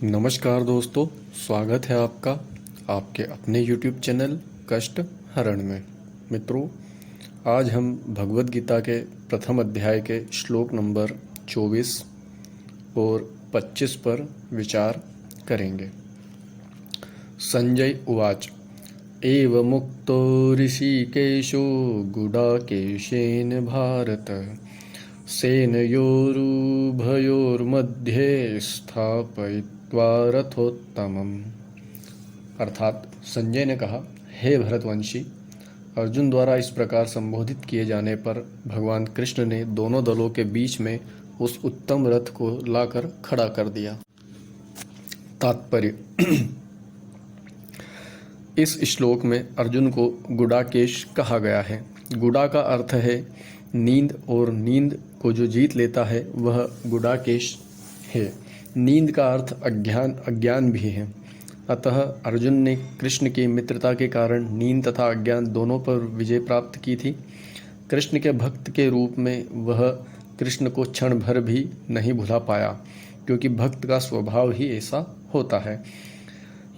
नमस्कार दोस्तों, स्वागत है आपका आपके अपने YouTube चैनल कष्ट हरण में। मित्रों, आज हम भगवद गीता के प्रथम अध्याय के श्लोक नंबर 24 और 25 पर विचार करेंगे। संजय उवाच एवमुक्तो ऋषिकेशो गुडाकेशेन भारत सेनयोरुभयोर्मध्ये स्थापयित्वा रथोत्तमम्। अर्थात संजय ने कहा, हे भरतवंशी, अर्जुन द्वारा इस प्रकार संबोधित किए जाने पर भगवान कृष्ण ने दोनों दलों के बीच में उस उत्तम रथ को लाकर खड़ा कर दिया। तात्पर्य इस श्लोक में अर्जुन को गुडाकेश कहा गया है। गुडा का अर्थ है नींद, और नींद को जो जीत लेता है वह गुडाकेश है। नींद का अर्थ अज्ञान भी है। अतः अर्जुन ने कृष्ण की मित्रता के कारण नींद तथा अज्ञान दोनों पर विजय प्राप्त की थी। कृष्ण के भक्त के रूप में वह कृष्ण को क्षण भर भी नहीं भुला पाया, क्योंकि भक्त का स्वभाव ही ऐसा होता है।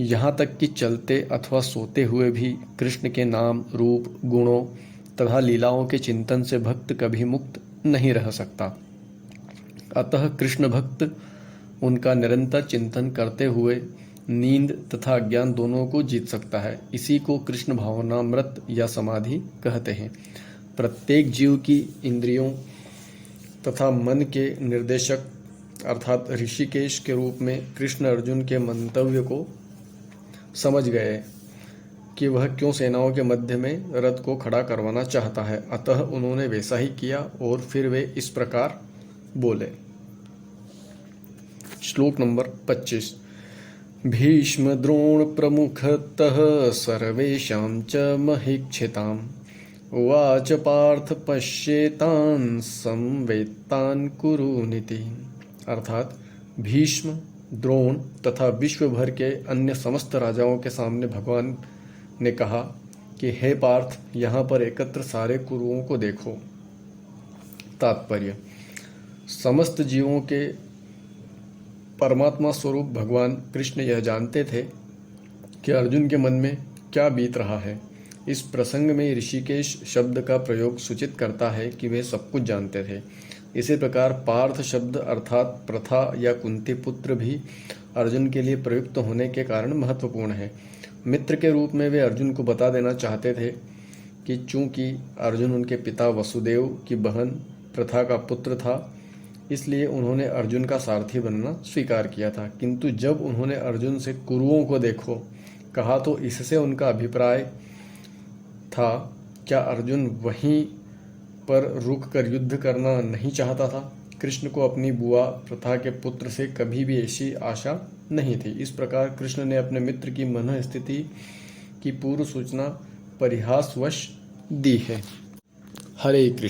यहाँ तक कि चलते अथवा सोते हुए भी कृष्ण के नाम, रूप, गुणों तथा लीलाओं के चिंतन से भक्त कभी मुक्त नहीं रह सकता। अतः कृष्ण भक्त उनका निरंतर चिंतन करते हुए नींद तथा अज्ञान दोनों को जीत सकता है। इसी को कृष्ण भावनामृत या समाधि कहते हैं। प्रत्येक जीव की इंद्रियों तथा मन के निर्देशक अर्थात ऋषिकेश के रूप में कृष्ण अर्जुन के मंतव्य को समझ गए कि वह क्यों सेनाओं के मध्य में रथ को खड़ा करवाना चाहता है। अतः उन्होंने वैसा ही किया और फिर वे इस प्रकार बोले। श्लोक नंबर 25 भीष्म द्रोण प्रमुखतः सर्वेषां च महीक्षिताम् उवाच पार्थ पश्येतान् संवेत्तान् कुरुनिति। अर्थात भीष्म, द्रोण तथा विश्व भर के अन्य समस्त राजाओं के सामने भगवान ने कहा कि हे पार्थ, यहाँ पर एकत्र सारे कुरुओं को देखो। तात्पर्य समस्त जीवों के परमात्मा स्वरूप भगवान कृष्ण यह जानते थे कि अर्जुन के मन में क्या बीत रहा है। इस प्रसंग में ऋषिकेश शब्द का प्रयोग सूचित करता है कि वे सब कुछ जानते थे। इसी प्रकार पार्थ शब्द अर्थात प्रथा या कुंती पुत्र भी अर्जुन के लिए प्रयुक्त होने के कारण महत्वपूर्ण है। मित्र के रूप में वे अर्जुन को बता देना चाहते थे कि चूंकि अर्जुन उनके पिता वसुदेव की बहन प्रथा का पुत्र था, इसलिए उन्होंने अर्जुन का सारथी बनना स्वीकार किया था। किंतु जब उन्होंने अर्जुन से कुरुओं को देखो कहा तो इससे उनका अभिप्राय था, क्या अर्जुन वहीं पर रुक कर युद्ध करना नहीं चाहता था? कृष्ण को अपनी बुआ प्रथा के पुत्र से कभी भी ऐसी आशा नहीं थी। इस प्रकार कृष्ण ने अपने मित्र की मन स्थिति की पूर्व सूचना परिहासवश दी है। हरे कृष्ण।